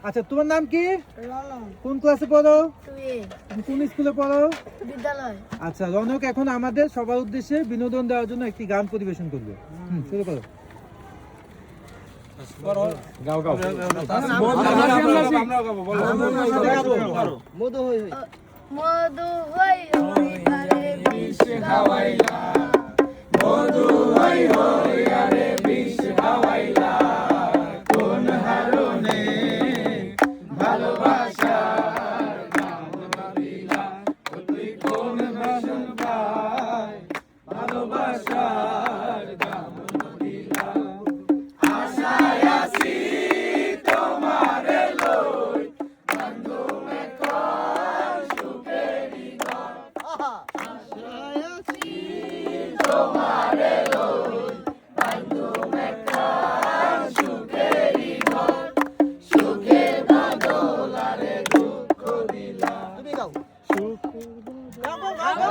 আচ্ছা, তোমার নাম কি? রনক। কোন ক্লাসে পড়ো? 2A। তুমি কোন স্কুলে পড়ো? বিদ্যালয়। আচ্ছা, রনক এখন আমাদের সবার উদ্দেশ্যে বিনোদন দেওয়ার জন্য একটি গান পরিবেশন করবে। শুরু করো। গাও গাও মধু হই হই আরে বিষ খাওয়াইলা, মধু হই হই আরে বিষ খাওয়াইলা, কোন হারনে ভালোবাসার দাম দিলা, তুই কোন ভাষণ পাই ভালোবাসার দাম দিলা। আশায় আছি তোমারে লই, বন্ধু মেকর সুখেরি ঘর। আশায় আছি তোমারে লই, বন্ধু মেকর সুখেরি ঘর। সুখের বদলারে দুঃখ দিলা। গাও গাও গাও।